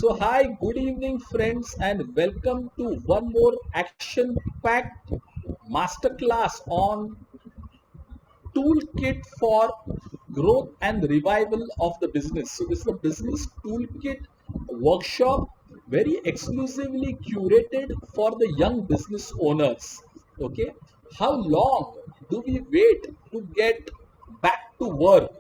Hi, good evening, friends, and welcome to one more action packed masterclass on Toolkit for growth and revival of the business. So, this is a business toolkit workshop very exclusively curated for the young business owners. Okay, how long do we wait to get back to work?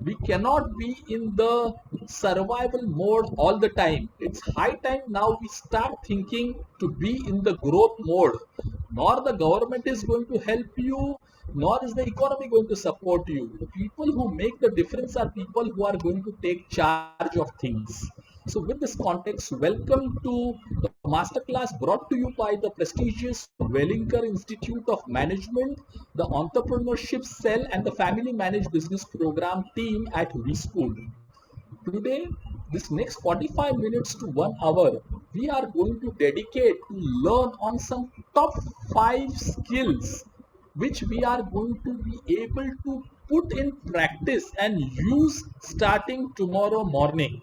We cannot be in the survival mode all the time. It's high time now we start thinking to be in the growth mode. Nor the government is going to help you, nor is the economy going to support you. The people who make the difference are people who are going to take charge of things. So, with this context, welcome to the masterclass brought to you by the prestigious Wellinger Institute of Management, the Entrepreneurship Cell, and the Family Managed Business Program team at V School. Today, this next 45 minutes to 1 hour, we are going to dedicate to learn on some top 5 skills which we are going to be able to put in practice and use starting tomorrow morning.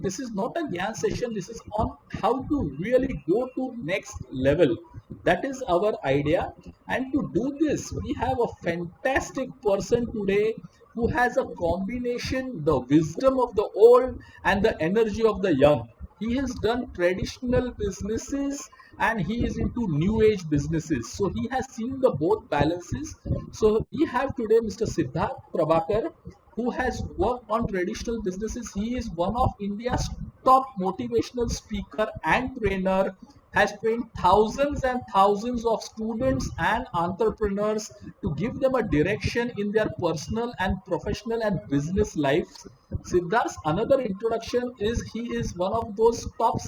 This is not a Gyan session, this is on how to really go to next level. That is our idea. And to do this, we have a fantastic person today who has a combination, the wisdom of the old and the energy of the young. He has done traditional businesses and he is into new age businesses. So he has seen the both balances. So we have today Mr. Siddharth Prabhakar, who has worked on traditional businesses. He is one of India's top motivational speaker and trainer, has trained thousands and thousands of students and entrepreneurs to give them a direction in their personal and professional and business lives. Siddharth's another introduction is he is one of those top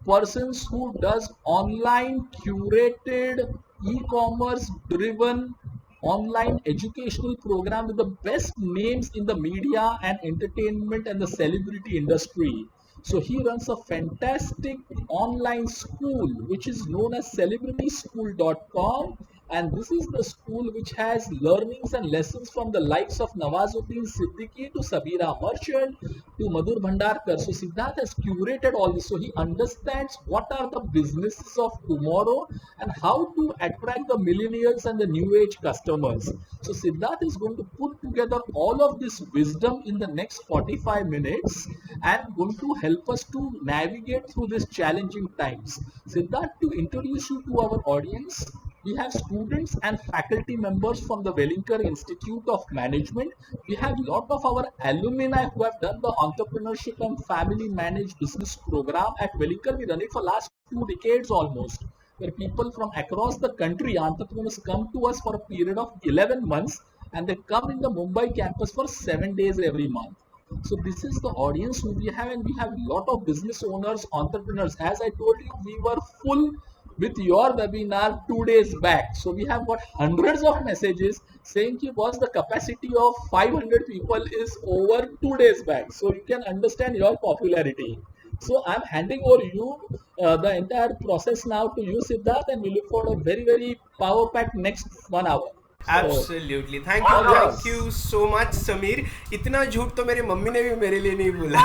persons who does online curated e-commerce driven online educational program with the best names in the media and entertainment and the celebrity industry. So he runs a fantastic online school which is known as celebrityschool.com, and this is the school which has learnings and lessons from the likes of Nawazuddin Siddiqui to Sabira Merchant to Madhur Bhandarkar. So Siddharth has curated all this. So he understands what are the businesses of tomorrow and how to attract the millennials and the new age customers. So Siddharth is going to put together all of this wisdom in the next 45 minutes and going to help us to navigate through these challenging times. Siddharth, to introduce you to our audience, we have students and faculty members from the Wellinger Institute of Management. We have a lot of our alumni who have done the entrepreneurship and family managed business program at Wellinger. We run it for last 2 decades almost, where people from across the country, entrepreneurs, come to us for a period of 11 months and they come in the Mumbai campus for 7 days every month. So this is the audience who we have, and we have a lot of business owners, entrepreneurs. As I told you, we were full with your webinar 2 days back. So we have got hundreds of messages saying कि was the capacity of 500 people is over 2 days back. So you can understand your popularity. So I'm handing over you the entire process now to you, Siddharth, and we look for a very, very power packed next 1 hour. So absolutely all thank yours. You so much Sameer. इतना झूठ तो मेरी mummy ने भी मेरे लिए नहीं बोला.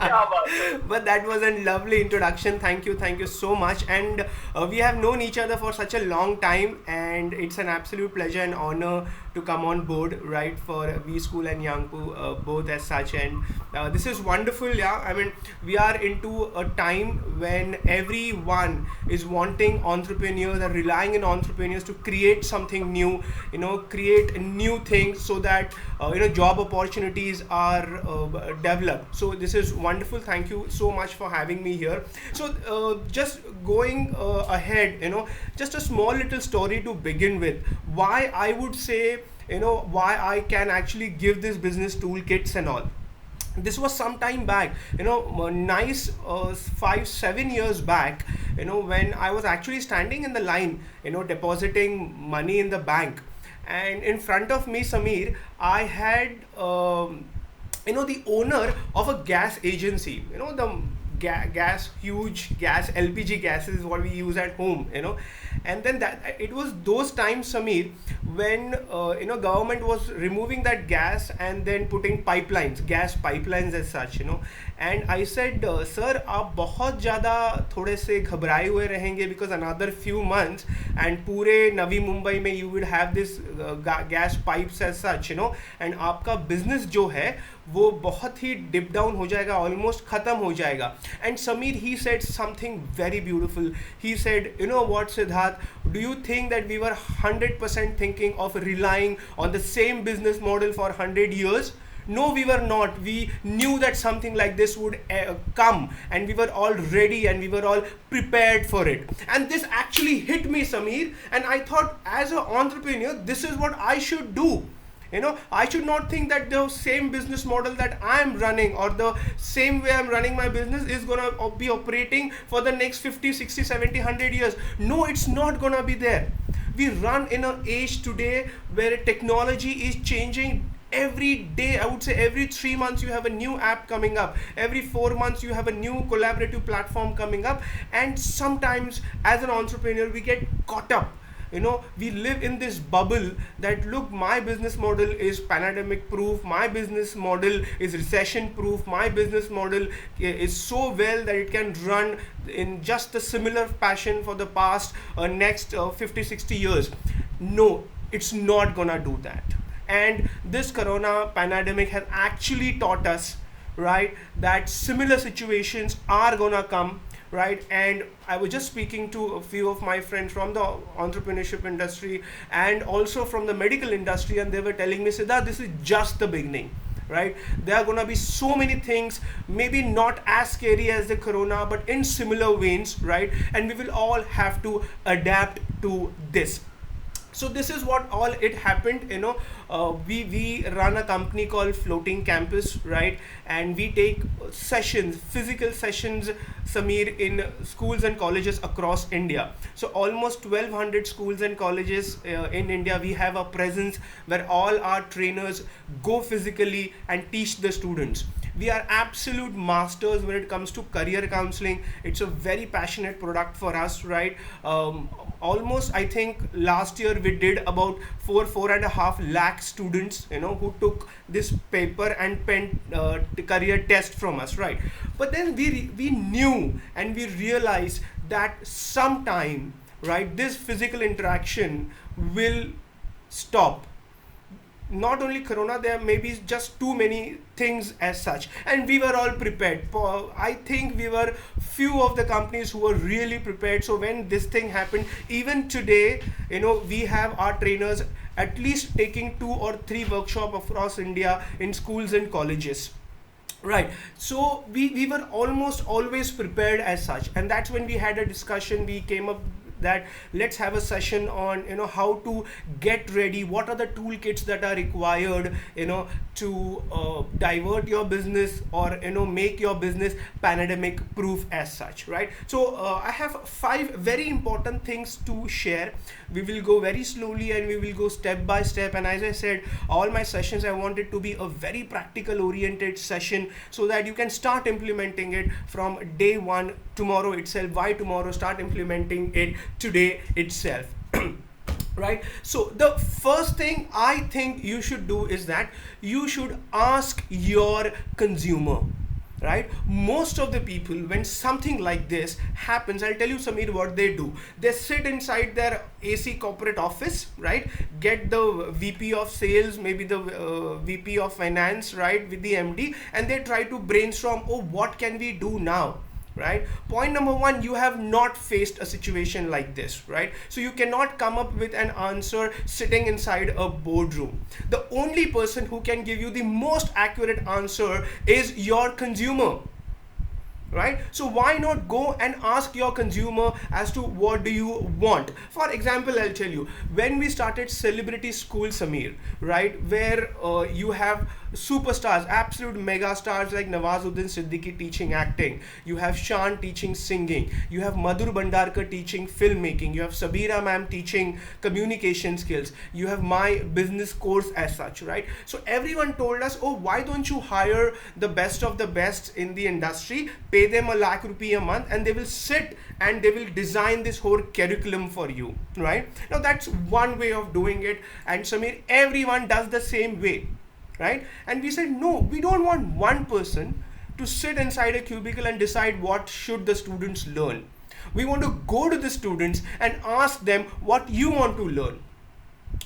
क्या बात है. But that was a lovely introduction. Thank you so much. And we have known each other for such a long time, and it's an absolute pleasure and honor to come on board, right, for V School and Yangpu, both as such. And this is wonderful. Yeah, I mean, we are into a time when everyone is wanting entrepreneurs and relying on entrepreneurs to create something new, create new things so that job opportunities are developed. So this is wonderful. Thank you so much for having me here. So just going ahead, just a small little story to begin with, why I would say, why I can actually give this business toolkits and all. This was some time back, nice 5-7 years back, when I was actually standing in the line, depositing money in the bank, and in front of me, Sameer, I had the owner of a gas agency, the gas, huge gas, LPG gases is what we use at home, and then that it was those times, Samir, when government was removing that gas and then putting pipelines, gas pipelines as such, and I said, sir, आप बहुत ज़्यादा थोड़े से घबराए हुए रहेंगे because another few months and पूरे नवी मुंबई में you would have this gas pipes as such, and आपका business जो है वो बहुत ही dip down हो जाएगा, almost ख़त्म हो जाएगा. And Samir, he said something very beautiful. He said, you know what, Siddharth, do you think that we were 100% thinking of relying on the same business model for 100 years? No, we were not. We knew that something like this would come, and we were all ready and we were all prepared for it. And this actually hit me, Samir, and I thought, as an entrepreneur, this is what I should do. I should not think that the same business model that I am running or the same way I'm running my business is going to be operating for the next 50, 60, 70, 100 years. No, it's not going to be there. We run in an age today where technology is changing every day. I would say every 3 months you have a new app coming up, every 4 months you have a new collaborative platform coming up, and sometimes as an entrepreneur we get caught up. We live in this bubble that, look, my business model is pandemic proof, my business model is recession proof, my business model is so well that it can run in just a similar fashion for the past next 50, 60 years. No, it's not gonna do that. And this corona pandemic has actually taught us, right, that similar situations are gonna come, right? And I was just speaking to a few of my friends from the entrepreneurship industry and also from the medical industry, and they were telling me, Siddharth, this is just the beginning, right? There are going to be so many things, maybe not as scary as the corona, but in similar veins, right? And we will all have to adapt to this. So this is what all it happened. We run a company called Floating Campus, right? And we take sessions, physical sessions, Samir, in schools and colleges across India. So almost 1200 schools and colleges in India, we have a presence where all our trainers go physically and teach the students. We are absolute masters when it comes to career counseling. It's a very passionate product for us, right? Almost, I think last year we did about 4.5 lakh students, who took this paper and pen career test from us, right? But then we knew and we realized that sometime, right, this physical interaction will stop. Not only corona, there may be just too many things as such, and we were all prepared. I think we were few of the companies who were really prepared. So when this thing happened, even today, we have our trainers at least taking 2 or 3 workshops across India in schools and colleges. Right, so we were almost always prepared as such, and that's when we had a discussion. We came up that let's have a session on how to get ready, what are the toolkits that are required to divert your business or make your business pandemic proof as such, right? So I have 5 very important things to share. We will go very slowly and we will go step by step, and as I said, all my sessions I want it to be a very practical oriented session so that you can start implementing it from day 1 tomorrow itself. Why tomorrow? Start implementing it today itself. Right? So the first thing I think you should do is that you should ask your consumer. Right? Most of the people, when something like this happens, I'll tell you, Samir, what they do. They sit inside their AC corporate office, right? Get the VP of sales, maybe the VP of finance, right, with the MD, and they try to brainstorm, oh, what can we do now? Right? Point number 1, you have not faced a situation like this, right? So you cannot come up with an answer sitting inside a boardroom. The only person who can give you the most accurate answer is your consumer. Right? So why not go and ask your consumer as to what do you want? For example, I'll tell you, when we started Celebrity School, Samir, right, where you have superstars, absolute mega stars like Nawazuddin Siddiqui teaching acting, you have Shan teaching singing, you have Madhur Bhandarkar teaching filmmaking, you have Sabira ma'am teaching communication skills, you have my business course as such, right? So everyone told us, oh, why don't you hire the best of the best in the industry, pay pay them a lakh rupee a month, and they will sit and they will design this whole curriculum for you, right? Now that's one way of doing it, and Samir, everyone does the same way, right? And we said, no, we don't want one person to sit inside a cubicle and decide what should the students learn. We want to go to the students and ask them what you want to learn,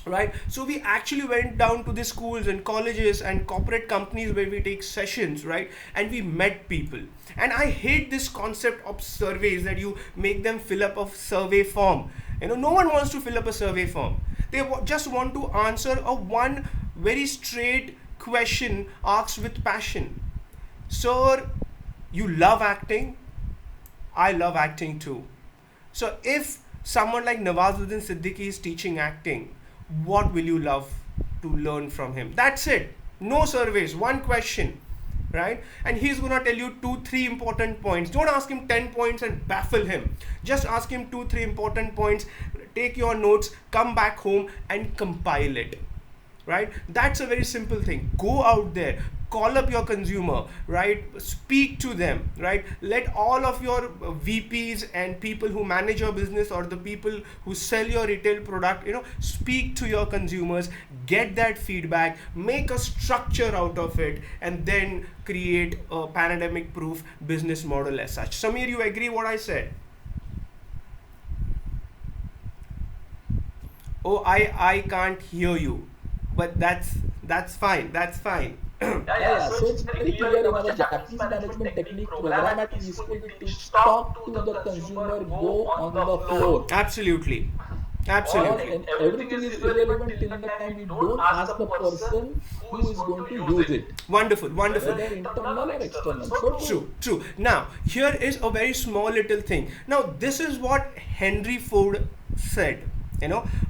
right? So we actually went down to the schools and colleges and corporate companies where we take sessions, right? And we met people. And I hate this concept of surveys, that you make them fill up a survey form. No one wants to fill up a survey form. They just want to answer a one very straight question asked with passion. Sir, you love acting? I love acting too. So if someone like Nawazuddin Siddiqui is teaching acting, what will you love to learn from him? That's it. No surveys, one question, right? And he's gonna tell you 2-3 important points. Don't ask him 10 points and baffle him. Just ask him 2-3 important points, take your notes, come back home and compile it, right? That's a very simple thing. Go out there, call up your consumer, right? Speak to them, right? Let all of your VPs and people who manage your business, or the people who sell your retail product, speak to your consumers, get that feedback, make a structure out of it, and then create a pandemic proof business model as such. Samir, you agree what I said? Oh, I can't hear you, but that's fine. That's fine. Yeah. So it's very clear in our Japanese management technique program at e-school, we teach talk to the consumer, go on the floor. Absolutely. All Absolutely. and everything is irrelevant till the time we don't ask the person who is going to use it, Wonderful, wonderful. whether internal or external. So True, true. Now, here is a very small little thing. Now, this is what Henry Ford said.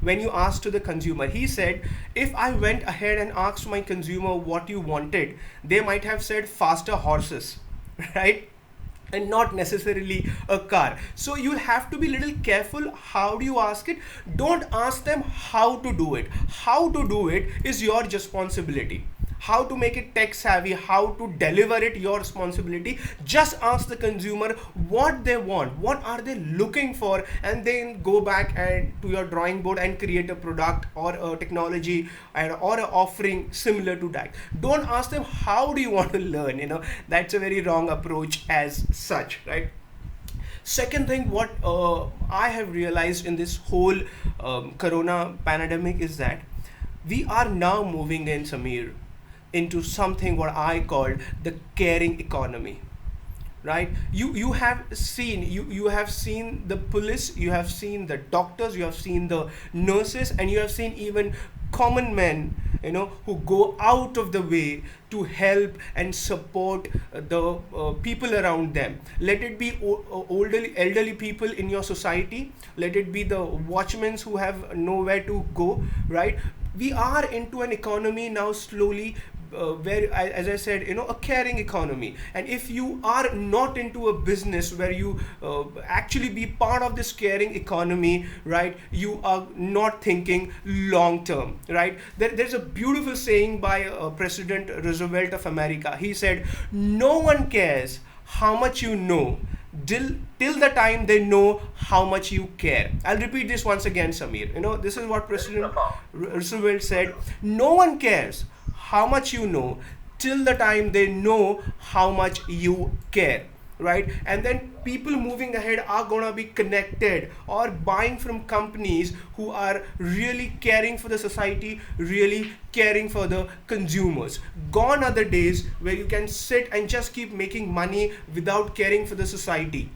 When you asked to the consumer, he said, if I went ahead and asked my consumer what you wanted, they might have said faster horses, right? And not necessarily a car. So you have to be a little careful how do you ask it. Don't ask them how to do it. How to do it is your responsibility. How to make it tech savvy, how to deliver it, your responsibility. Just ask the consumer what they want, what are they looking for, and then go back and to your drawing board and create a product or a technology or an offering similar to that. Don't ask them how do you want to learn. That's a very wrong approach as such, right? Second thing, what I have realized in this whole corona pandemic is that we are now moving in, Samir, into something what I call the caring economy, right? You have seen, you have seen the police, you have seen the doctors, you have seen the nurses, and you have seen even common men, who go out of the way to help and support the people around them. Let it be older, elderly people in your society, let it be the watchmen who have nowhere to go, right? We are into an economy now slowly, where, as I said, a caring economy. And if you are not into a business where you actually be part of this caring economy, right, you are not thinking long term, right? There's a beautiful saying by President Roosevelt of America. He said, no one cares how much you know till the time they know how much you care. I'll repeat this once again, Samir. This is what President Roosevelt said. No one cares how much you know till the time they know how much you care, right? And then people moving ahead are gonna be connected or buying from companies who are really caring for the society, really caring for the consumers. Gone are the days where you can sit and just keep making money without caring for the society,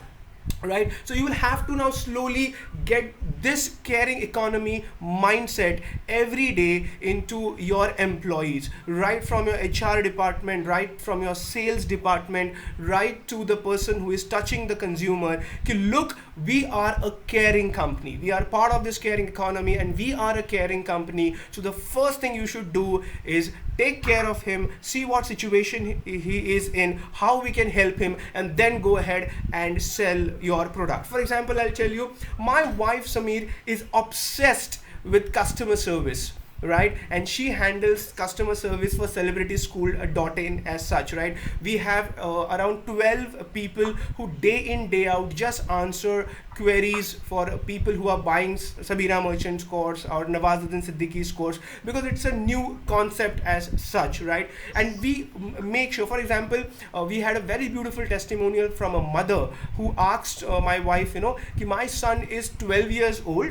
right? So you will have to now slowly get this caring economy mindset every day into your employees, right from your HR department, right from your sales department, right to the person who is touching the consumer. Look, we are a caring company, we are part of this caring economy, and we are a caring company. So the first thing you should do is take care of him, see what situation he is in, how we can help him, and then go ahead and sell your product. For example, I'll tell you, my wife Samir is obsessed with customer service. right? And she handles customer service for celebrityschool.in as such, right? We have around 12 people who day in day out just answer queries for people who are buying Sabira Merchant's course or Nawazuddin Siddiqui's course, because it's a new concept as such, right? And we make sure, for example, we had a very beautiful testimonial from a mother who asked my wife, ki my son is 12 years old,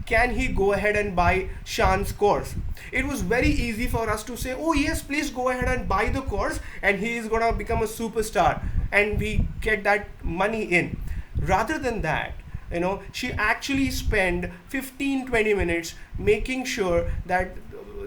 can he go ahead and buy Shan's course? It was very easy for us to say, oh yes, please go ahead and buy the course, and he is going to become a superstar, and we get that money in. Rather than that, she actually spent 15-20 minutes making sure that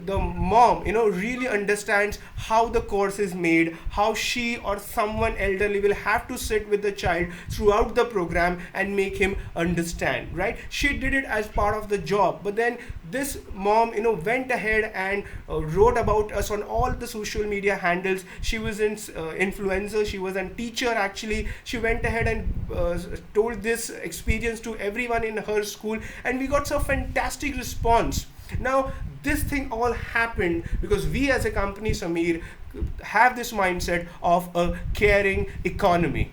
the mom really understands how the course is made, how she or someone elderly will have to sit with the child throughout the program and make him understand, right? She did it as part of the job, but then this mom went ahead and wrote about us on all the social media handles. She was an influencer, she was a teacher actually. She went ahead and told this experience to everyone in her school, and we got some fantastic response. Now, this thing all happened because we as a company, Samir, have this mindset of a caring economy.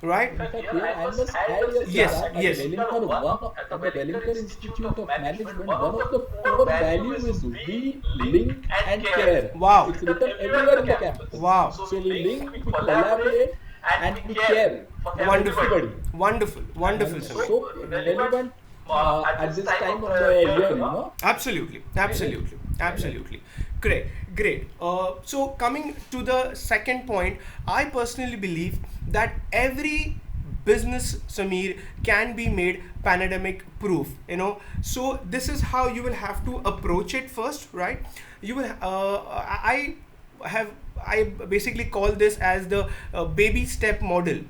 Right? In fact, here I must add here, Yes, Siddharth, yes. at the Wellington Institute of Management, one of the core values is we link and care. Wow. It's written everywhere in the campus. Wow. So we link, we collaborate, and we care for Wonderful. everybody. Wonderful. Wonderful, And Samir. so relevant at this time of the year. Absolutely, absolutely, absolutely. Great, great. So coming to the second point, I personally believe that every business, Samir, can be made pandemic proof. So this is how you will have to approach it first, right? You will. I basically call this as the baby step model.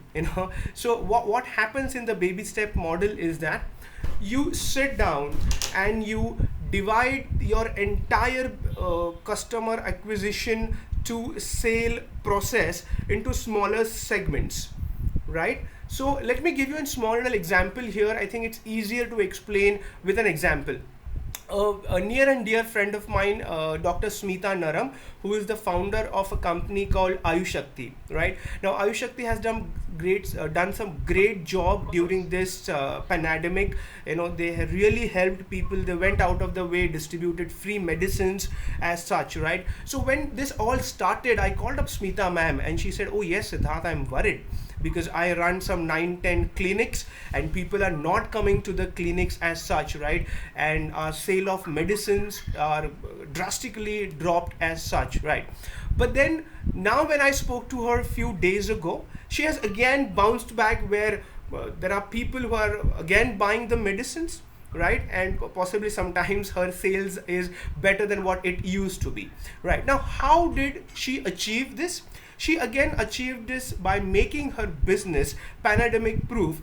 So what happens in the baby step model is that you sit down and you divide your entire customer acquisition to sale process into smaller segments, right? So let me give you a small little example here. I think it's easier to explain with an example. A near and dear friend of mine, Dr. Smita Naram, who is the founder of a company called Ayushakti, right? Now, Ayushakti has done some great job during this pandemic. They have really helped people. They went out of the way, distributed free medicines as such, right? So when this all started, I called up Smita ma'am, and she said, "Oh yes, Siddharth, I'm worried, because I run some 9-10 clinics and people are not coming to the clinics as such, right? And our sale of medicines are drastically dropped as such, right?" But then now when I spoke to her a few days ago, she has again bounced back, where there are people who are again buying the medicines, right? And possibly sometimes her sales is better than what it used to be, right? Now, how did she achieve this? She again achieved this by making her business pandemic proof,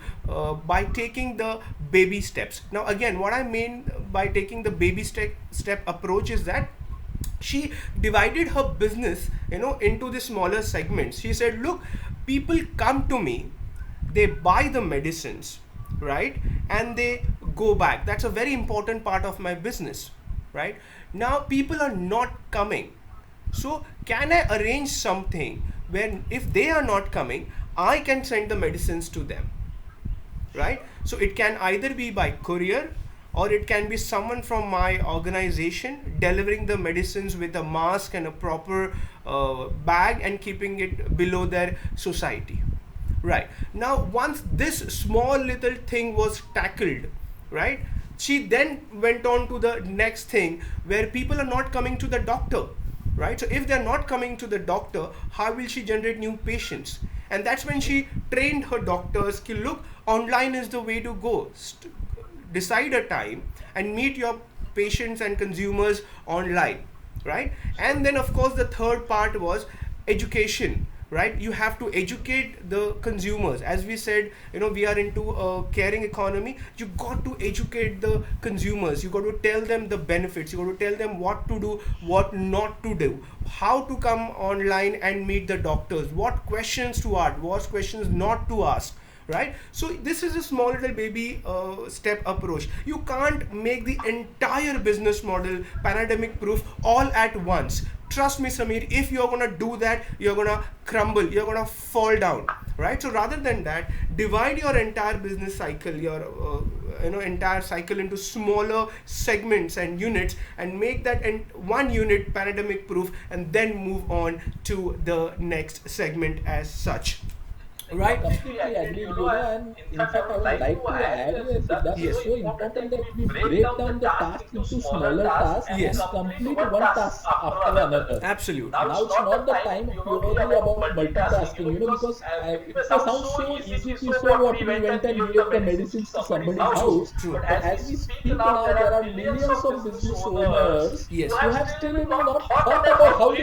by taking the baby steps. Now again, what I mean by taking the baby step approach is that she divided her business into the smaller segments. She said, look, people come to me, they buy the medicines, right, and they go back. That's a very important part of my business, right? Now people are not coming, so can I arrange something when if they are not coming, I can send the medicines to them, right? So it can either be by courier, or it can be someone from my organization delivering the medicines with a mask and a proper bag and keeping it below their society, right? Now once this small little thing was tackled, right, she then went on to the next thing, where people are not coming to the doctor, right? So if they're not coming to the doctor, how will she generate new patients? And that's when she trained her doctors, look, online is the way to go. Decide a time and meet your patients and consumers online, right? And then of course the third part was education, right? You have to educate the consumers. As we said, we are into a caring economy. You got to educate the consumers. You got to tell them the benefits. You got to tell them what to do, what not to do, how to come online and meet the doctors, what questions to ask, what questions not to ask, right? So this is a small little baby step approach. You can't make the entire business model pandemic proof all at once. Trust me, Samir, if you're gonna do that, you're gonna crumble, you're gonna fall down, right? So rather than that, divide your entire business cycle, your entire cycle into smaller segments and units, and make that one unit pandemic proof, and then move on to the next segment as such, Yeah, right? completely agreed, and in fact, I would like to add here, Siddharth, Yes. it's so important that we break down the task into smaller tasks Yes. and complete one task after another. Absolutely. Now it's not the time purely about multitasking, because it may sound so easy to say what we went and gave the medicines to somebody's house, True. but as we speak now, there are millions of business owners Yes. who have still even not thought about how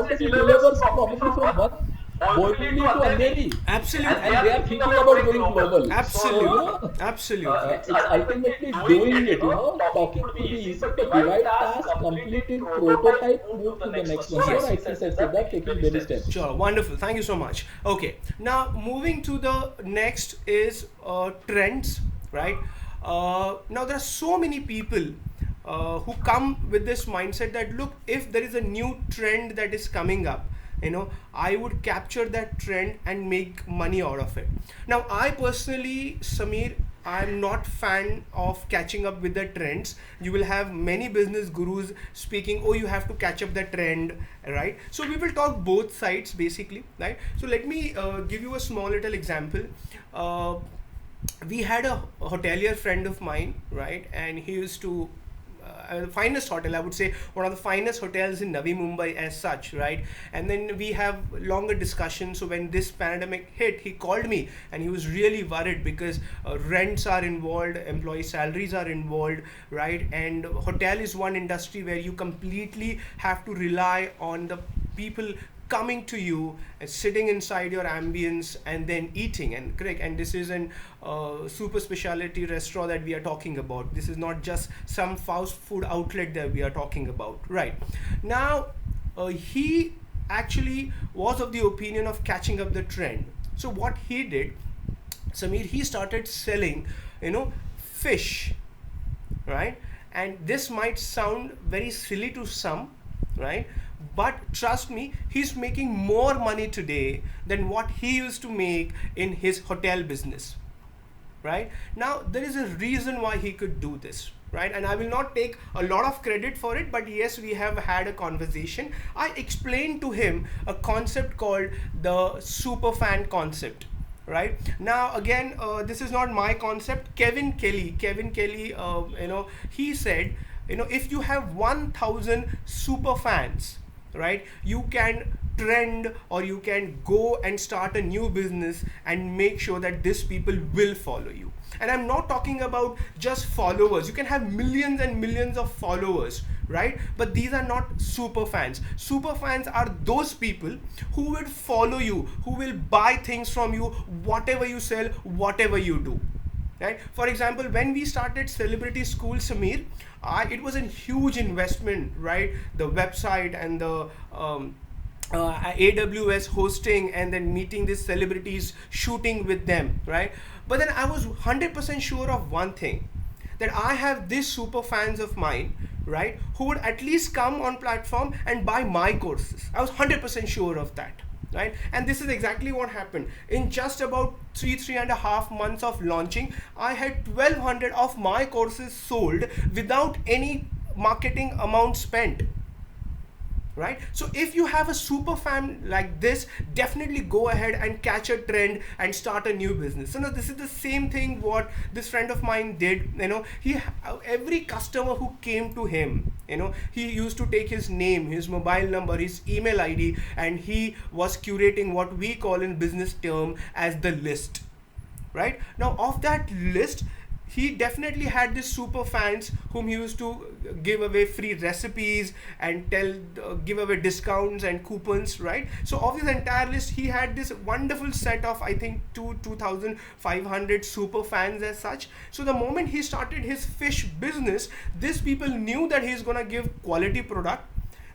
does he deliver probably from one Borivali to Andheri, Absolutely. and they are thinking about going global. Absolutely. So, Absolutely. it's ultimately doing it, talking to the easy to divide task, complete it, prototype, move to the next one. So rightly said, Siddharth, taking baby steps. Sure, wonderful. Thank you so much. Okay, now moving to the next is trends, right? Now there are so many people who come with this mindset that, look, if there is a new trend that is coming up, I would capture that trend and make money out of it. Now I personally, Samir, I'm not fan of catching up with the trends. You will have many business gurus speaking, oh, you have to catch up the trend, right? So we will talk both sides basically, right? So let me give you a small little example. We had a hotelier friend of mine, right? And he used to the finest hotel, I would say one of the finest hotels in Navi Mumbai as such, right? And then we have longer discussions. So when this pandemic hit, he called me and he was really worried because rents are involved, employee salaries are involved, right? And hotel is one industry where you completely have to rely on the people coming to you and sitting inside your ambience and then eating, and correct, and this is an super specialty restaurant that we are talking about. This is not just some fast food outlet that we are talking about, right? Now he actually was of the opinion of catching up the trend. So what he did, Samir, he started selling fish, right? And this might sound very silly to some, right? But trust me, he's making more money today than what he used to make in his hotel business, right? Now there is a reason why he could do this, right? And I will not take a lot of credit for it, but yes, we have had a conversation. I explained to him a concept called the superfan concept. Right now, again, this is not my concept. Kevin Kelly, he said, if you have 1,000 super fans, right, you can trend, or you can go and start a new business and make sure that these people will follow you. And I'm not talking about just followers. You can have millions and millions of followers, right? But these are not super fans. Super fans are those people who will follow you, who will buy things from you, whatever you sell, whatever you do. Right? For example, when we started Celebrity School, Samir, it was a huge investment, right? The website and the AWS hosting, and then meeting these celebrities, shooting with them, right? But then I was 100% sure of one thing, that I have these super fans of mine, right, who would at least come on platform and buy my courses. I was 100% sure of that. Right, and this is exactly what happened. In just about three and a half months of launching, I had 1,200 of my courses sold without any marketing amount spent. Right, so if you have a super fan like this, definitely go ahead and catch a trend and start a new business. So now this is the same thing what this friend of mine did. Every customer who came to him, he used to take his name, his mobile number, his email ID, and he was curating what we call in business term as the list. Right now, of that list, he definitely had these super fans whom he used to give away free recipes and give away discounts and coupons, right? So of this entire list, he had this wonderful set of, I think, 2,500 super fans as such. So the moment he started his fish business, these people knew that he's gonna give quality product.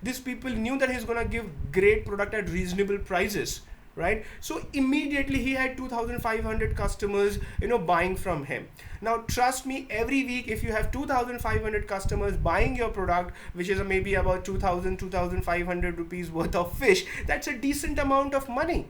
These people knew that he's gonna give great product at reasonable prices. right? So immediately he had 2500 customers, buying from him. Now trust me, every week if you have 2500 customers buying your product, which is maybe about 2500 rupees worth of fish, that's a decent amount of money,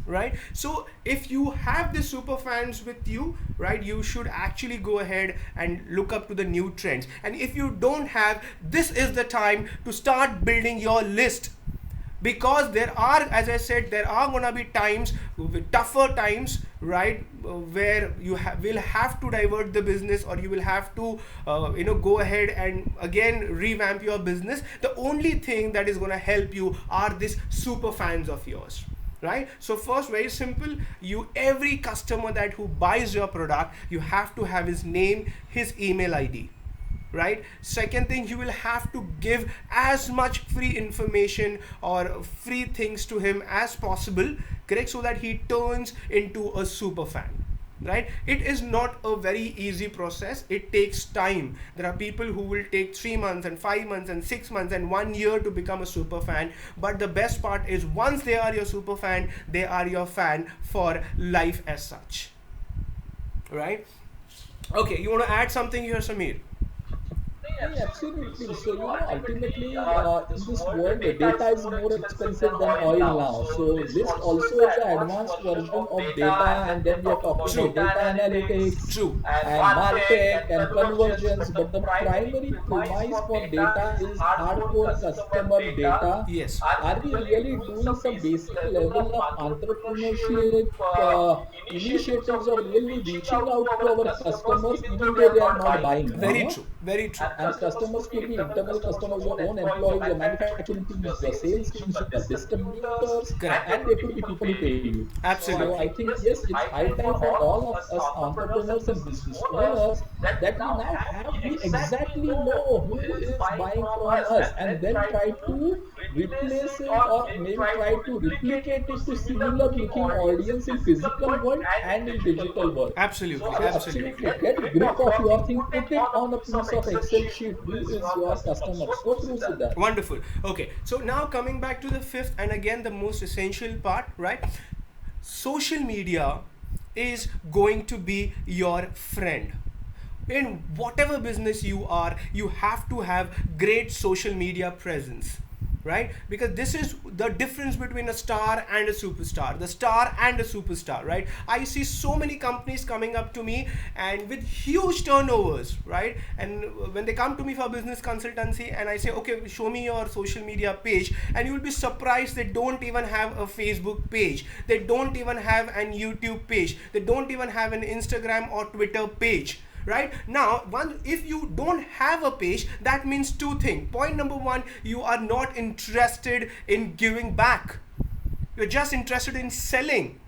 right? So if you have the super fans with you, right, you should actually go ahead and look up to the new trends. And if you don't have, this is the time to start building your list, because there are, as I said, there are gonna be times, tougher times, right, where you will have to divert the business, or you will have to go ahead and again revamp your business. The only thing that is going to help you are these super fans of yours, right? So first, very simple, you, every customer that who buys your product, you have to have his name, his email ID, right? Second thing, you will have to give as much free information or free things to him as possible, correct, so that he turns into a super fan, right? It is not a very easy process. It takes time. There are people who will take 3 months and 5 months and 6 months and 1 year to become a super fan. But the best part is, once they are your super fan, they are your fan for life as such, right? Okay, you want to add something here, Samir? Yeah, absolutely. So, ultimately, in this world, data is more expensive than oil now. So, list also is an advanced version of data, and then we are talking about True. data analytics True. and martech and conversions. But the primary premise for data is hardcore customer data. Yes. Are we really doing some basic level of entrepreneurship initiatives of really reaching out to our customers, even though they are not buying? Very true. Very true. And customers could be internal customers, your own employees, your manufacturing teams, your sales teams, your distributors, Correct. and they could be people who pay you. So I Absolutely. think, yes, it's high time for all of us entrepreneurs and business owners that we now we exactly know who is buying from us, and then try to replace it, or maybe try to replicate it to similar looking audience in physical world and in digital world. Absolutely. So Absolutely. absolutely, get grip of your thing, put it on a piece of Excel sheet. Who is your customer? Go through with that. Wonderful. Okay, so now coming back to the fifth and again the most essential part, right? Social media is going to be your friend. In whatever business you are, you have to have great social media presence, right? Because this is the difference between a star and a superstar, the star and a superstar, right? I see so many companies coming up to me and with huge turnovers, right? And when they come to me for business consultancy and I say, okay, show me your social media page, and you will be surprised, they don't even have a Facebook page, they don't even have an YouTube page, they don't even have an Instagram or Twitter page. Right now, if you don't have a page, that means two things. Point number one, you are not interested in giving back, you're just interested in selling,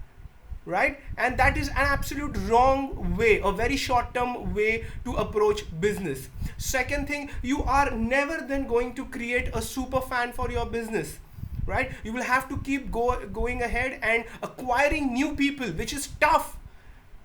right? And that is an absolute wrong way, a very short term way to approach business. Second thing, you are never then going to create a super fan for your business, right? You will have to keep going ahead and acquiring new people, which is tough.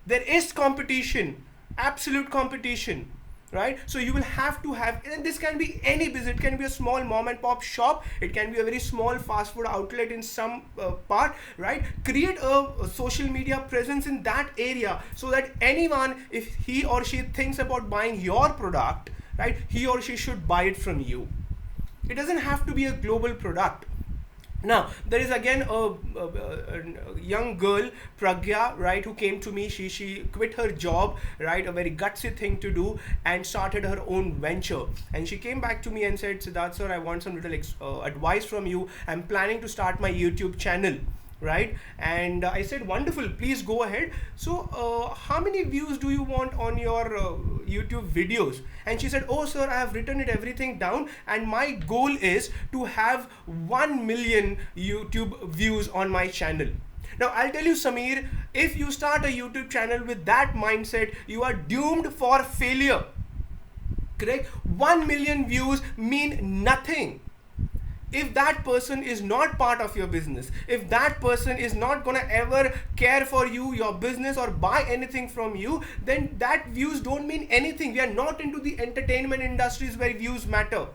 There is competition, absolute competition, right? So you will have to have, and this can be any business. It can be a small mom and pop shop, it can be a very small fast food outlet in some part, right? Create a social media presence in that area, so that anyone, if he or she thinks about buying your product, right, he or she should buy it from you. It doesn't have to be a global product. Now there is again a young girl, Pragya, right, who came to me. She quit her job, right, a very gutsy thing to do, and started her own venture. And she came back to me and said, Siddharth sir, I want some little advice from you. I'm planning to start my YouTube channel, right? And I said, wonderful, please go ahead. So how many views do you want on your YouTube videos? And she said, oh sir, I have written it everything down, and my goal is to have 1 million YouTube views on my channel. Now I'll tell you, Samir, if you start a YouTube channel with that mindset, you are doomed for failure, correct? 1 million views mean nothing if that person is not part of your business, if that person is not gonna ever care for you, your business, or buy anything from you, then that views don't mean anything. We are not into the entertainment industries where views matter.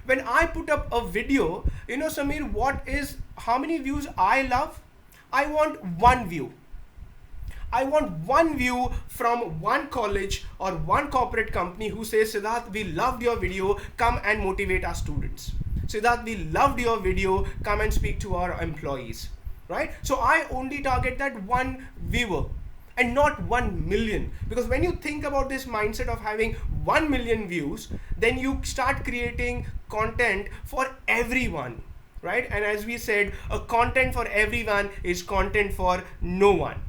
When I put up a video, Samir, how many views I love? I want one view. I want one view from one college or one corporate company who says, Siddharth, we loved your video, come and motivate our students. Siddharth, we loved your video, come and speak to our employees. Right? So I only target that one viewer and not 1 million, because when you think about this mindset of having 1 million views, then you start creating content for everyone, right? And as we said, a content for everyone is content for no one.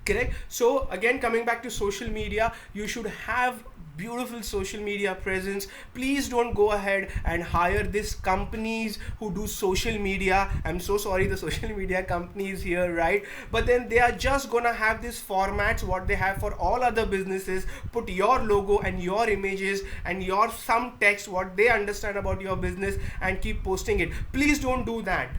Correct. So again, coming back to social media, you should have beautiful social media presence. Please don't go ahead and hire these companies who do social media. I'm so sorry, the social media companies here, right? But then they are just gonna have these formats what they have for all other businesses. Put your logo and your images and your some text what they understand about your business and keep posting it. Please don't do that.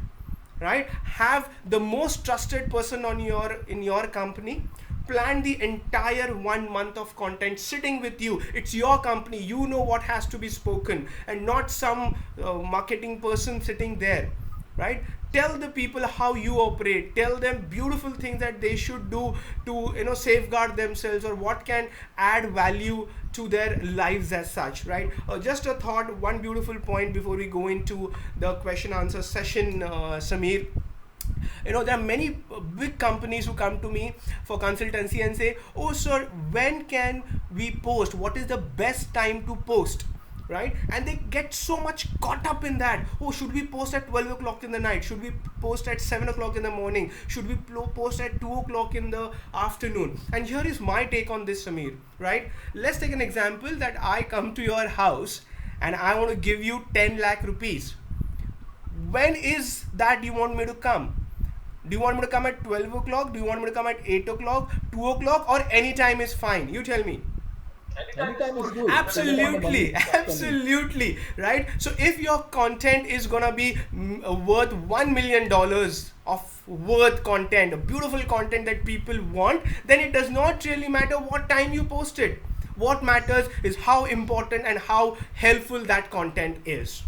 Right? Have the most trusted person in your company. Plan the entire 1 month of content sitting with you. It's your company. You know what has to be spoken, and not some marketing person sitting there. Right? Tell the people how you operate. Tell them beautiful things that they should do to safeguard themselves, or what can add value to their lives as such. Right? Just a thought, one beautiful point before we go into the question answer session, Samir. There are many big companies who come to me for consultancy and say, oh sir, when can we post? What is the best time to post? Right? And they get so much caught up in that. Oh, should we post at 12 o'clock in the night? Should we post at 7 o'clock in the morning? Should we post at 2 o'clock in the afternoon? And here is my take on this, Samir. Right? Let's take an example that I come to your house and I want to give you 10 lakh rupees. When is that you want me to come? Do you want me to come at 12 o'clock? Do you want me to come at 8 o'clock, 2 o'clock, or any time is fine? You tell me. Anytime is good. Absolutely, absolutely, right? So if your content is gonna be worth $1 million of worth content, beautiful content that people want, then it does not really matter what time you post it. What matters is how important and how helpful that content is.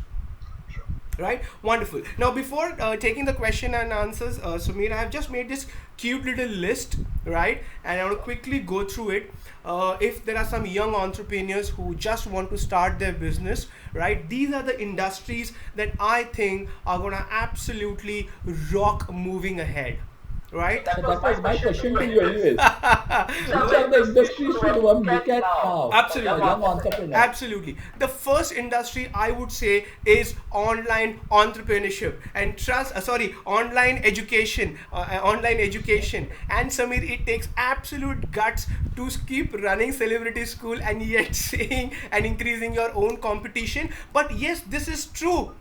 Right? Wonderful. Now before taking the question and answers, Sumir, I have just made this cute little list, right? And I want to quickly go through it. If there are some young entrepreneurs who just want to start their business, right? These are the industries that I think are gonna absolutely rock moving ahead. Right? So that was my question to you anyways. Which are the industries should one look at now? Absolutely. A young entrepreneur. Absolutely. The first industry I would say is online entrepreneurship and online education. Online education. And Samir, it takes absolute guts to keep running celebrity school and yet saying and increasing your own competition. But yes, this is true.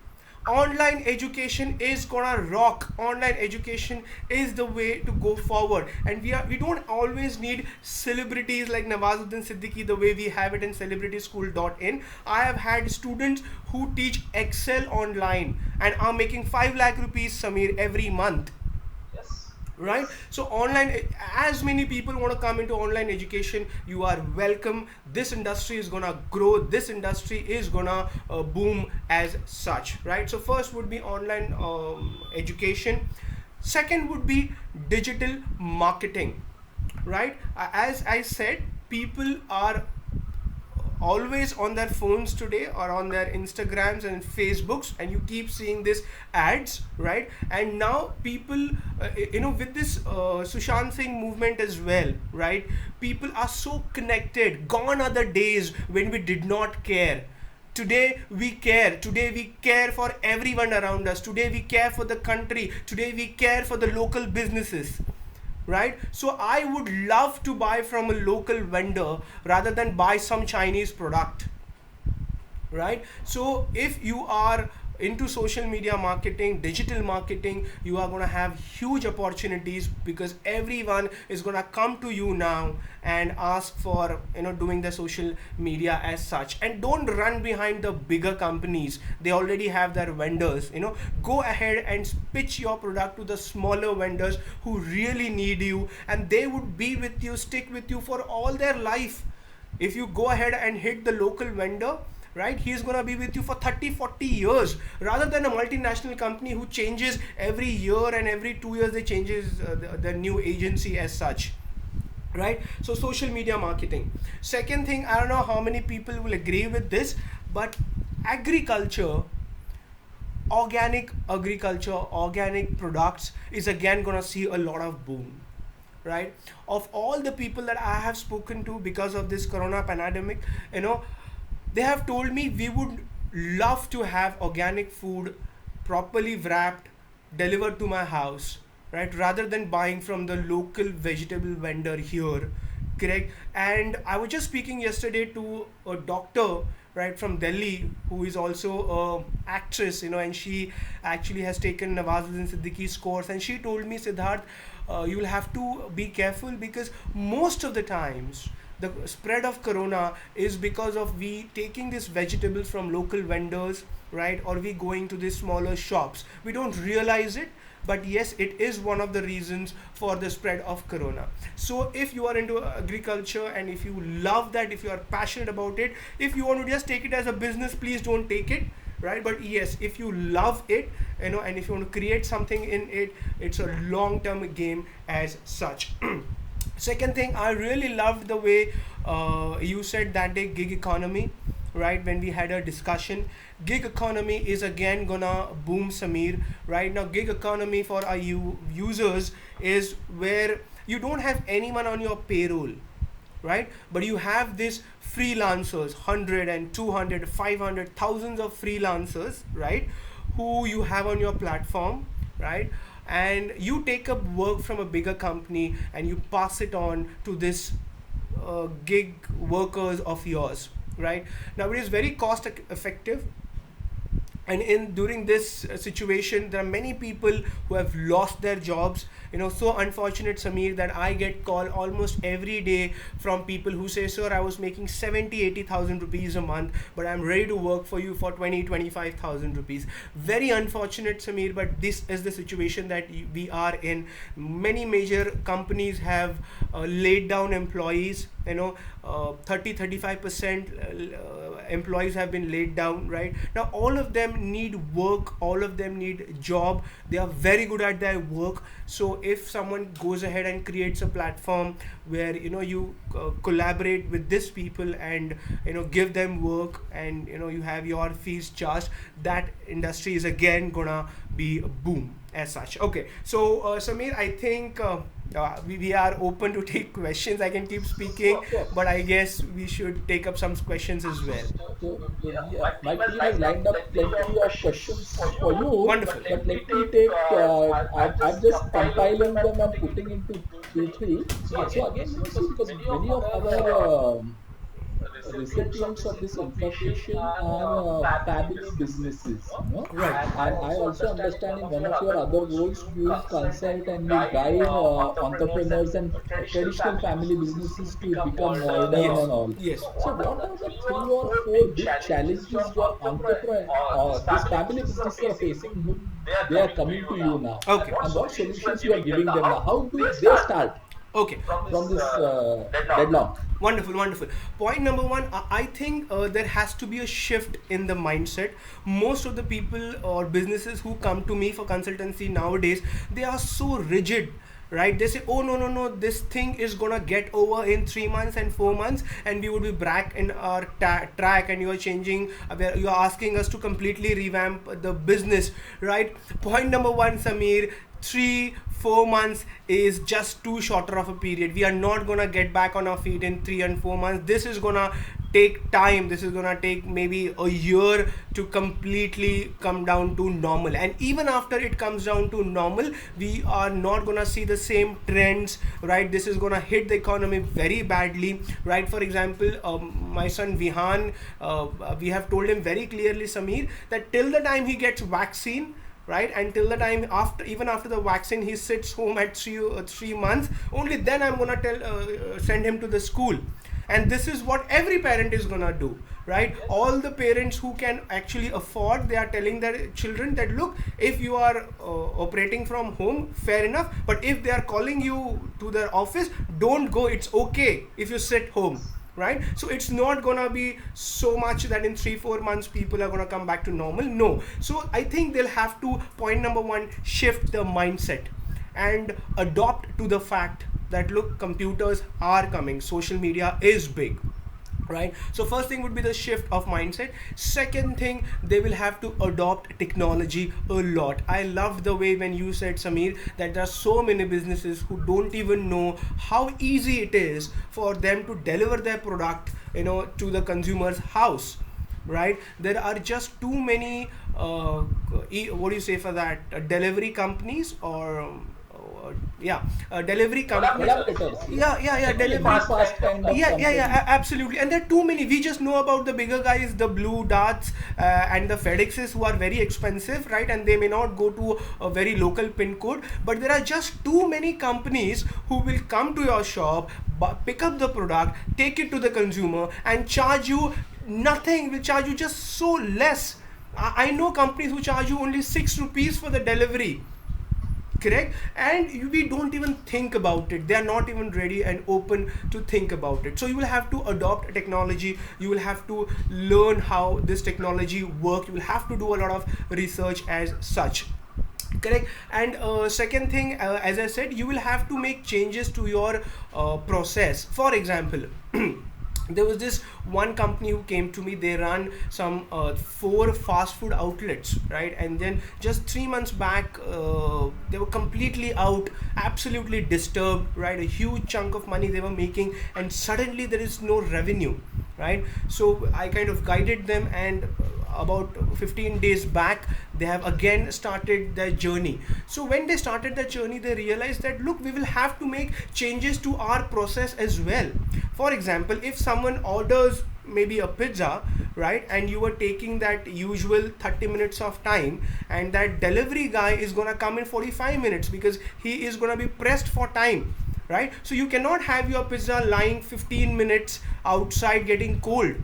Online education is gonna rock. Online education is the way to go forward, and we don't always need celebrities like Nawazuddin Siddiqui the way we have it in celebrityschool.in. I have had students who teach Excel online and are making 5 lakh rupees, Samir, every month. Right? So online, as many people want to come into online education, you are welcome. This industry is gonna grow. This industry is gonna boom as such. Right? So first would be online education. Second would be digital marketing. Right? As I said, people are always on their phones today or on their Instagrams and Facebooks, and you keep seeing this ads, right? And now people with this Sushant Singh movement as well, right? People are so connected. Gone are the days when we did not care. Today we care. Today we care for everyone around us. Today we care for the country. Today we care for the local businesses. Right? So I would love to buy from a local vendor rather than buy some Chinese product. Right? So if you are into social media marketing, digital marketing, you are going to have huge opportunities because everyone is going to come to you now and ask for doing the social media as such. And don't run behind the bigger companies. They already have their vendors. Go ahead and pitch your product to the smaller vendors who really need you, and they would be with you, stick with you for all their life. If you go ahead and hit the local vendor, right? He's going to be with you for 30, 40 years, rather than a multinational company who changes every year, and every 2 years they changes the new agency as such, right? So social media marketing. Second thing, I don't know how many people will agree with this, but agriculture, organic agriculture, organic products is again gonna see a lot of boom, right? Of all the people that I have spoken to because of this corona pandemic, you know, they have told me we would love to have organic food properly wrapped, delivered to my house, right? Rather than buying from the local vegetable vendor here, correct? And I was just speaking yesterday to a doctor, right, from Delhi, who is also a actress, you know, and she actually has taken Nawazuddin Siddiqui's course, and she told me, Siddharth, you will have to be careful, because most of the times the spread of corona is because of we taking these vegetables from local vendors, right, or we going to these smaller shops. We don't realize it, but yes, it is one of the reasons for the spread of corona. So if you are into agriculture, and if you love that, if you are passionate about it, if you want to just take it as a business, please don't take it, right? But yes, if you love it, you know, and if you want to create something in it, it's a long term game as such. Second thing, I really loved the way you said that day, gig economy, right? When we had a discussion, gig economy is again gonna boom, Samir. Right now, gig economy for our users is where you don't have anyone on your payroll, right? But you have this freelancers, 100 and 200, 500, thousands of freelancers, right? Who you have on your platform, right? And you take up work from a bigger company and you pass it on to this gig workers of yours, right? Now it is very cost effective, and in during this situation there are many people who have lost their jobs, you know. So unfortunate, Samir, that I get call almost every day from people who say, sir, I was making 70, 80,000 rupees a month, but I'm ready to work for you for 20, 25,000 rupees. Very unfortunate, Samir, but this is the situation that we are in. Many major companies have laid down employees, you know. 30, 35% employees have been laid down, right? Now all of them need work, all of them need job, they are very good at their work. So if someone goes ahead and creates a platform where, you know, you collaborate with these people and, you know, give them work, and, you know, you have your fees charged, that industry is again gonna be a boom as such. Okay, so Samir, I think we are open to take questions. I can keep speaking, Sure, sure. but I guess we should take up some questions as well. My team has lined up plenty of questions for you, Wonderful. but let me take. I'm just compiling them and putting into two, three. So again, see, because many of our recipients of this information are family businesses, Right. and I also understand in one of your other roles you consult and you guide entrepreneurs and traditional family businesses to become modern Yes. and all. Yes. So what are the three or four big challenges your entrepreneur this family businesses are facing when they are coming to you now, Okay. and what solutions you are giving them now? How do they start Okay. from this deadlock? Wonderful, wonderful. Point number one, I think there has to be a shift in the mindset. Most of the people or businesses who come to me for consultancy nowadays, they are so rigid, right? They say, oh, no, no, no, this thing is gonna get over in 3 months and 4 months, and we would be back in our track, and you are changing, you are asking us to completely revamp the business, right? Point number one, Samir, 3 4 months is just too shorter of a period. We are not gonna get back on our feet in 3 and 4 months. This is gonna take time. This is gonna take maybe a year to completely come down to normal. And even after it comes down to normal, we are not gonna see the same trends, right? This is gonna hit the economy very badly, right? For example, my son Vihan, we have told him very clearly, Samir, that till the time he gets vaccine, right, until the time after, even after the vaccine, he sits home at 3 months, only then I'm gonna send him to the school. And this is what every parent is gonna do, right? All the parents who can actually afford, they are telling their children that, look, if you are operating from home, fair enough, but if they are calling you to their office, don't go, it's okay if you sit home, right? So it's not gonna be so much that in 3-4 months people are gonna come back to normal. No. So I think they'll have to, point number one, shift the mindset and adopt to the fact that look, computers are coming, social media is big, right? So first thing would be the shift of mindset. Second thing, they will have to adopt technology a lot. I love the way when you said, Samir, that there are so many businesses who don't even know how easy it is for them to deliver their product, to the consumer's house, right? There are just too many what do you say for that, delivery companies, or yeah, delivery companies. Collaborators, yeah. Yeah, Actually, delivery. be fast kind of company. Absolutely. And there are too many. We just know about the bigger guys, the Blue Darts and the FedExes, who are very expensive, right? And they may not go to a very local pin code. But there are just too many companies who will come to your shop, pick up the product, take it to the consumer, and charge you nothing. Will charge you just so less. I know companies who charge you only 6 rupees for the delivery, correct? And we don't even think about it. They are not even ready and open to think about it. So you will have to adopt technology, you will have to learn how this technology work, you will have to do a lot of research as such, correct? And second thing, as I said, you will have to make changes to your process. For example, there was this one company who came to me. They run some 4 fast food outlets, right? And then just 3 months back, they were completely out, absolutely disturbed, right? A huge chunk of money they were making, and suddenly there is no revenue, right? So I kind of guided them, and about 15 days back they have again started their journey. So when they started their journey, they realized that look, we will have to make changes to our process as well. For example, if someone orders maybe a pizza, right, and you are taking that usual 30 minutes of time, and that delivery guy is going to come in 45 minutes because he is going to be pressed for time, right? So you cannot have your pizza lying 15 minutes outside getting cold,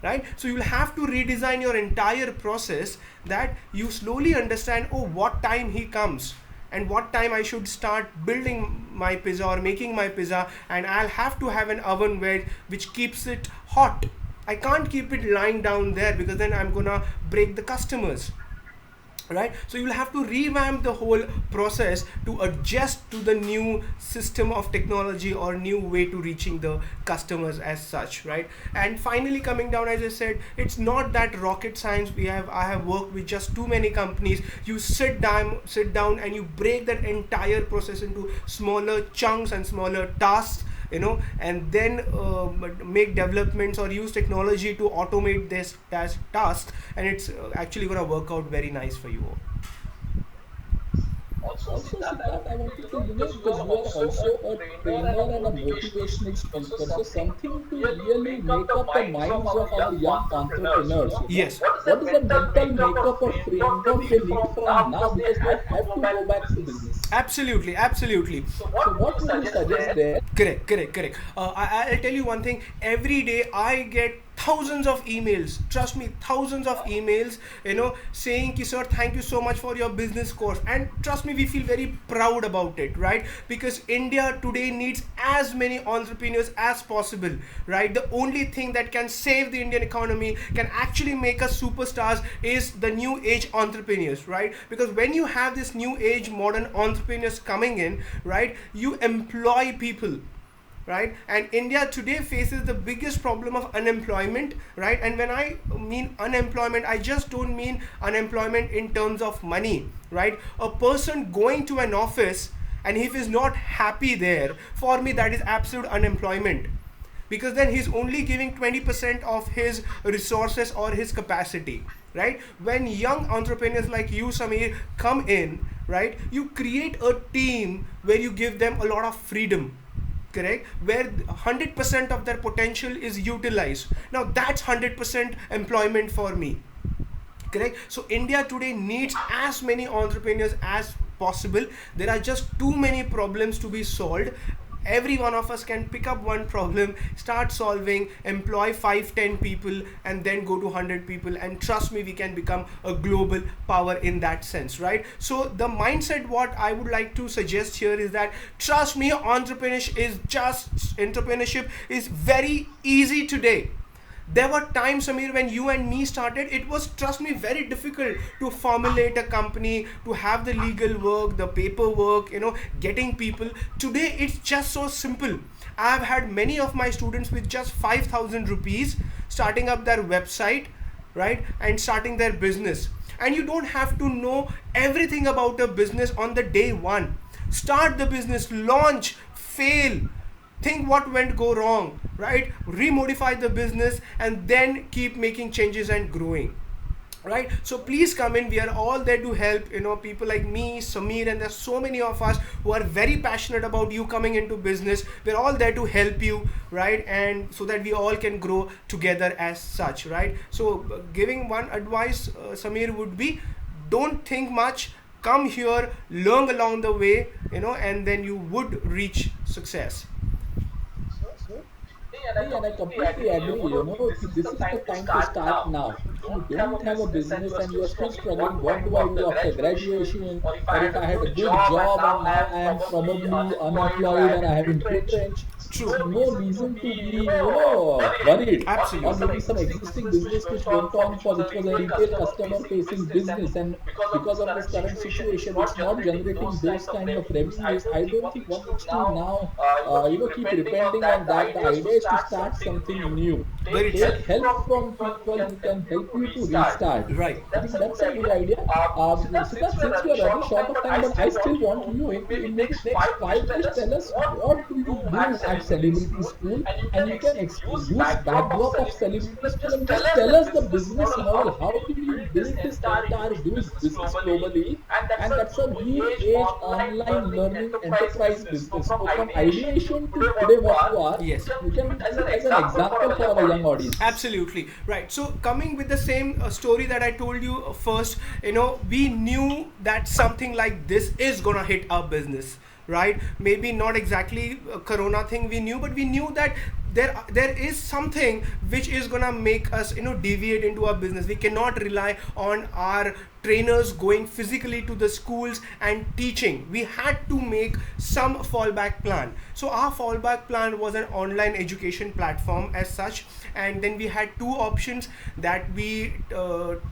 right? So you'll have to redesign your entire process, that you slowly understand, oh, what time he comes and what time I should start building my pizza or making my pizza, and I'll have to have an oven which keeps it hot. I can't keep it lying down there because then I'm gonna break the customers, right? So you'll have to revamp the whole process to adjust to the new system of technology or new way to reaching the customers as such, right? And finally, coming down, as I said, it's not that rocket science. I have worked with just too many companies. You sit down and you break that entire process into smaller chunks and smaller tasks, and then make developments or use technology to automate this task, and it's actually going to work out very nice for you all. Also, Siddharth, I wanted to, because you are also a trainer and a motivational speaker, so something to really make up the minds of our young entrepreneurs, Yes. what is the mental makeup or framework they need from now, because they have to go back to business. Absolutely. So what would you suggest there? Correct. I'll tell you one thing. Every day I get thousands of emails. Trust me, thousands of emails. Saying, "Ki sir, thank you so much for your business course." And trust me, we feel very proud about it, right? Because India today needs as many entrepreneurs as possible, right? The only thing that can save the Indian economy, can actually make us superstars, is the new age entrepreneurs, right? Because when you have this new age modern entrepreneurs coming in, right, you employ people, right? And India today faces the biggest problem of unemployment, right? And when I mean unemployment, I just don't mean unemployment in terms of money, right? A person going to an office, and if he's not happy there, for me that is absolute unemployment, because then he's only giving 20% of his resources or his capacity, right? When young entrepreneurs like you, Samir, come in, right, you create a team where you give them a lot of freedom, correct, where 100% of their potential is utilized. Now that's 100% employment for me, correct? So India today needs as many entrepreneurs as possible. There are just too many problems to be solved. every one of us can pick up one problem, start solving, employ 5, 10 people, and then go to 100 people, and trust me, we can become a global power in that sense, right? So the mindset what I would like to suggest here is that, trust me, entrepreneurship is very easy today. There were times, Samir, when you and me started, it was, trust me, very difficult to formulate a company, to have the legal work, the paperwork, getting people. Today, it's just so simple. I've had many of my students with just 5,000 rupees starting up their website, right, and starting their business. And you don't have to know everything about a business on the day one. Start the business, launch, fail, think what went go wrong, right, remodify the business, and then keep making changes and growing, right? So please come in, we are all there to help, people like me, Samir, and there's so many of us who are very passionate about you coming into business. We're all there to help you, right, and so that we all can grow together as such, right? So giving one advice, Samir, would be, don't think much, come here, learn along the way, and then you would reach success. See, and I completely agree. This is the time to start now. If you don't have a business and you are still struggling, what do I do after graduation? Or if I had a good job and now I am probably unemployed and I have been retrenched, True. there's no reason to be, worried. Or maybe some existing business which went on for which was a retail customer facing business, and because of this current situation, it's not generating those kind of revenues. I don't think one needs to now keep depending on that. The idea is to start something new. Very true. Take help from people who can help you to restart. Right. I think that's a good idea. Siddharth, since we are running short of time, but I still want you in maybe next 5 minutes, tell us what do you do at Celebrity School, and you can use backdrop of Celebrity School and just tell us the business model. How do you build this entire huge business globally? And that's a new age online learning enterprise business. So from ideation to today what you are, Yes. you can use it as an example for our young audience. Absolutely right. So coming with the same story that I told you first, we knew that something like this is gonna hit our business, right? Maybe not exactly a corona thing we knew, but we knew that there is something which is gonna make us deviate into our business. We cannot rely on our trainers going physically to the schools and teaching. We had to make some fallback plan. So our fallback plan was an online education platform as such, and then we had two options, that we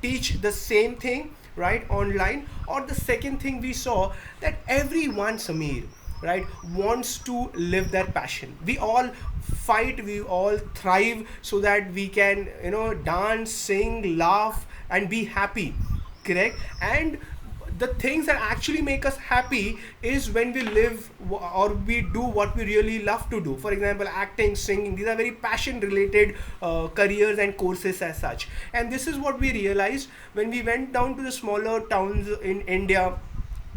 teach the same thing, right, online, or the second thing we saw, that everyone, Samir, right, wants to live their passion. We all fight, we all thrive so that we can dance, sing, laugh, and be happy, correct? And the things that actually make us happy is when we live or we do what we really love to do. For example, acting, singing, these are very passion related careers and courses as such. And this is what we realized when we went down to the smaller towns in India,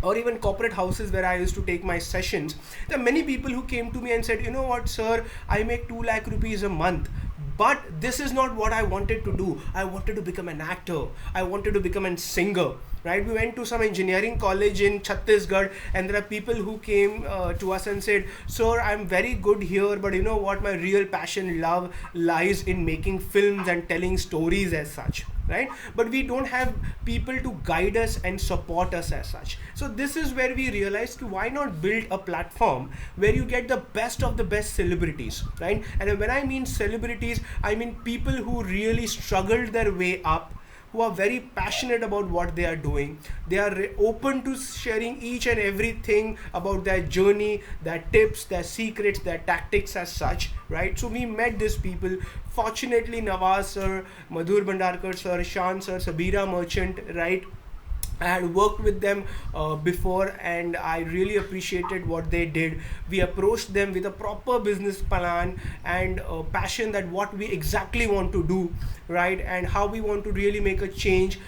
or even corporate houses where I used to take my sessions. There are many people who came to me and said, you know what, sir, I make 2 lakh rupees a month, but this is not what I wanted to do. I wanted to become an actor, I wanted to become a singer, right? We went to some engineering college in Chhattisgarh, and there are people who came to us and said, sir, I'm very good here, but you know what, my real passion, love lies in making films and telling stories as such, right? But we don't have people to guide us and support us as such. So this is where we realized, why not build a platform where you get the best of the best celebrities, right? And when I mean celebrities, I mean people who really struggled their way up, who are very passionate about what they are doing. They are open to sharing each and everything about their journey, their tips, their secrets, their tactics as such, right? So we met these people. Fortunately, Nawaz sir, Madhur Bhandarkar sir, Shan sir, Sabira Merchant, right? I had worked with them before, and I really appreciated what they did. We approached them with a proper business plan and passion, that what we exactly want to do, right, and how we want to really make a change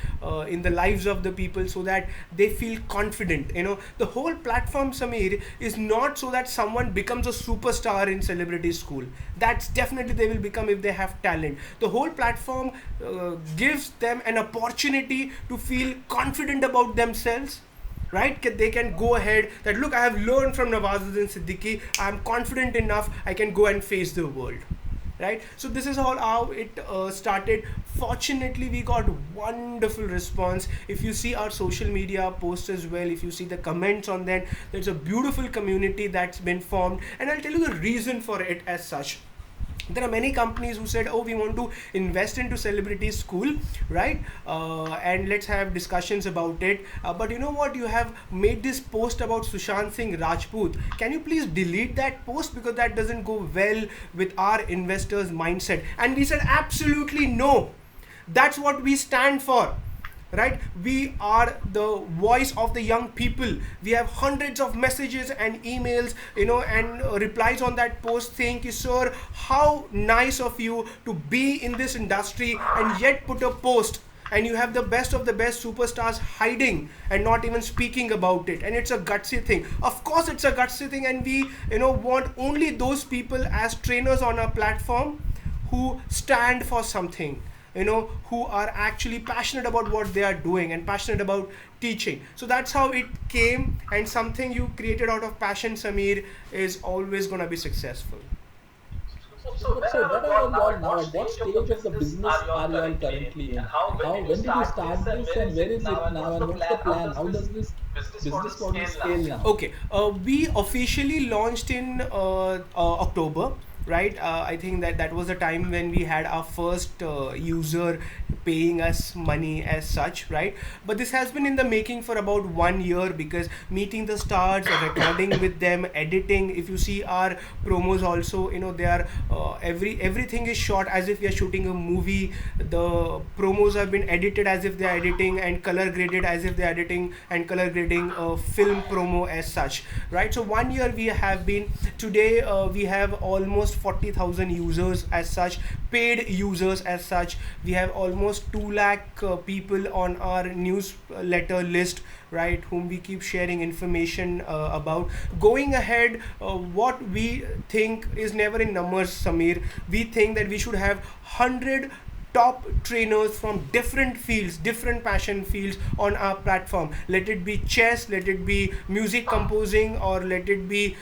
in the lives of the people so that they feel confident. The whole platform, Samir, is not so that someone becomes a superstar in celebrity school. That's definitely they will become if they have talent. The whole platform gives them an opportunity to feel confident about themselves, right? They can go ahead that, look, I have learned from Nawazuddin Siddiqui, I am confident enough, I can go and face the world, right? So this is all how it started. Fortunately, we got wonderful response. If you see our social media posts as well, if you see the comments on that, there's a beautiful community that's been formed, and I'll tell you the reason for it as such. There are many companies who said, oh, we want to invest into celebrity school, right? And let's have discussions about it. But you know what, you have made this post about Sushant Singh Rajput, can you please delete that post, because that doesn't go well with our investors mindset. And we said absolutely no, that's what we stand for, right? We are the voice of the young people. We have hundreds of messages and emails, and replies on that post saying, sir, how nice of you to be in this industry and yet put a post, and you have the best of the best superstars hiding and not even speaking about it. And it's a gutsy thing. Of course it's a gutsy thing, and we want only those people as trainers on our platform who stand for something, who are actually passionate about what they are doing and passionate about teaching. So that's how it came, and something you created out of passion, Samir, is always going to be successful. So what are you all now? At what stage of the business are you all currently in? And how, when did you start this, and where is it now, and what's the plan? How does this business model scale now? Okay, we officially launched in October, right? I think that was the time when we had our first user paying us money as such, right? But this has been in the making for about 1 year, because meeting the stars, recording with them, editing. If you see our promos also, they are everything is shot as if we are shooting a movie. The promos have been edited as if they are editing, and color graded as if they are editing and color grading a film promo as such, right? So 1 year we have been. Today we have almost 40,000 users as such, paid users as such. We have almost 2 lakh people on our newsletter list, right, whom we keep sharing information about. Going ahead, what we think is never in numbers, Samir. We think that we should have 100 top trainers from different fields, different passion fields on our platform. Let it be chess, let it be music composing, or let it be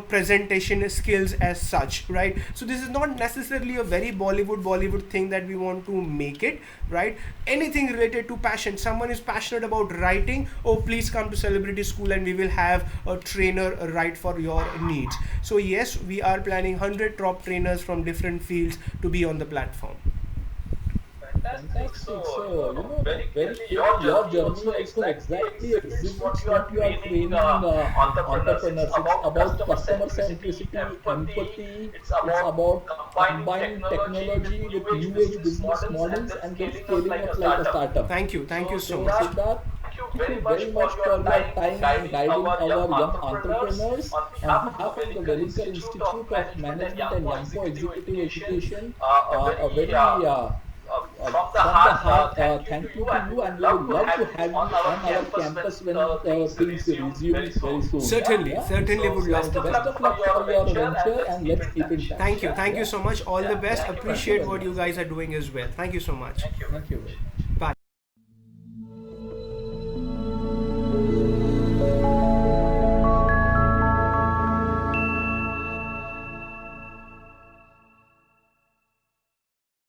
presentation skills as such, right? So this is not necessarily a very Bollywood thing that we want to make it, right? Anything related to passion. Someone is passionate about writing, oh, please come to celebrity school and we will have a trainer write for your needs. So yes, we are planning 100 top trainers from different fields to be on the platform. Fantastic. So, very clearly your journey also exactly exhibits what you are training entrepreneurs. It's about customer centricity, empathy. It's about combining technology with new age business models and then scaling up like a startup. Thank you so So, much. Siddharth, thank you very much for your time in guiding our young entrepreneurs. On behalf of the Wellinger Institute of Management and Youngpo Executive Education, a very from the heart, thank you to you, and we would love to have you on our campus when things resume very soon. Certainly, Yeah? certainly would love So to. best of luck for your venture, and let's keep in touch. Thank you Yeah? so much. All the best. Thank you Appreciate very what you much. guys are doing as well. Thank you so much. Thank you very much.